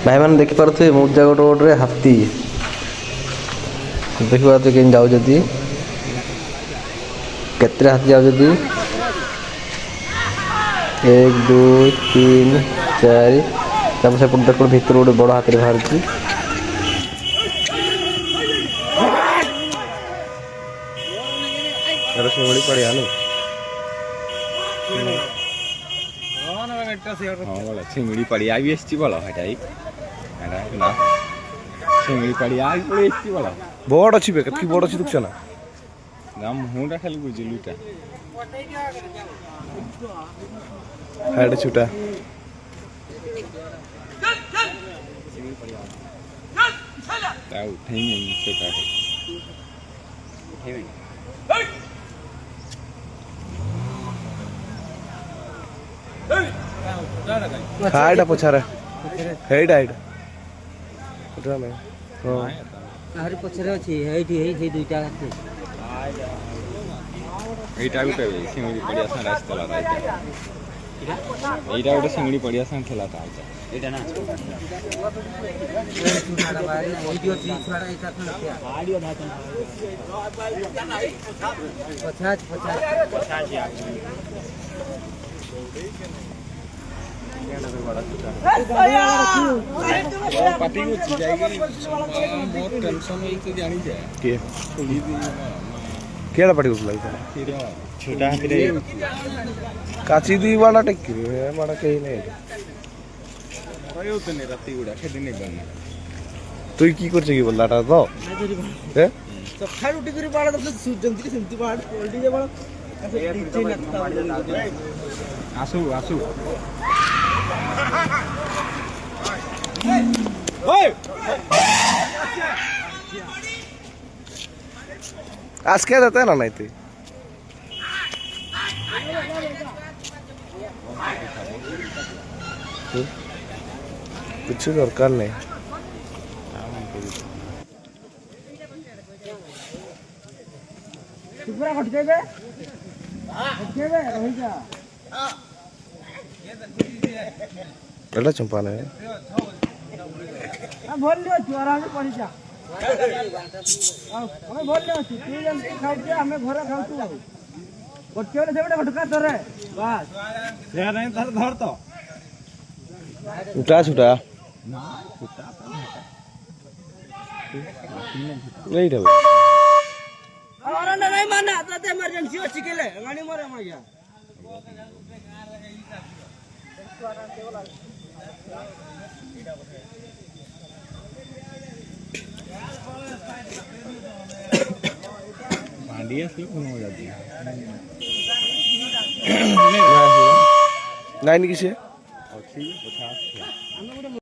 भाई मैंने देखिपे मुजा गोटे गोटे हाथी देखिए के जाऊँ केते हाथी जाऊँ 1 2 3 4 सेपट देख भितर गोटे बड़ हाथी बाहर शिंगड़ी पड़िया शिंगड़ी पड़िया भी एसची बल ना शिंगड़ी पड़िया एसची बल बड़ अच्छी कि बड़ अच्छी दुख ना ना मुँटा खाली बुझलुटा हेड छुटा हाइड पछारे हेड हाइड उठा में हां आरे पछरे अछि हेठी हे दुईटा अछि एटा गुटे सिंगड़ी पड़िया सा रास्ता ला राइटा एटा गुटे सिंगड़ी पड़िया सा खेला था एटा ना छुटाड़ा बारे वीडियो जी छुटाड़ा एटा था ऑडियो धातन 50 पार्टी को जाएगी बहुत टेंशन है तो जानी जाए के केड़ा पार्टी को लाइता छोटा हाथी रे काची दी वाला टेकी रे माडा कहीं नहीं भयो तने राती गुडा खेदी नहीं बनना তুই কি করছিস কি বললাটা তো হ্যাঁ সবখাই উঠি করে বাড়া তো সুজন্তি সেমতি বাড় পল্টি যে বাড়া আসু আসু ওই আজকে যেতে না নাই তুই কিছু দরকার নেই पूरा हट जाएगा रही जा एला चंपा ने हम बोल लियो तू आराम से पड़ी जा हमें बोल लियो तू जल्दी खाओ के हमें घर खाओ तू गोटे वाले सेबडे घटका तोरे बस रे नहीं धर तो उठा छुटा ना छुटा नहीं रे और नहीं माना तो इमरजेंसी अछि केले गाड़ी मरे मैया भांडिया से कौन हो जाती है नहीं किसे अच्छी 50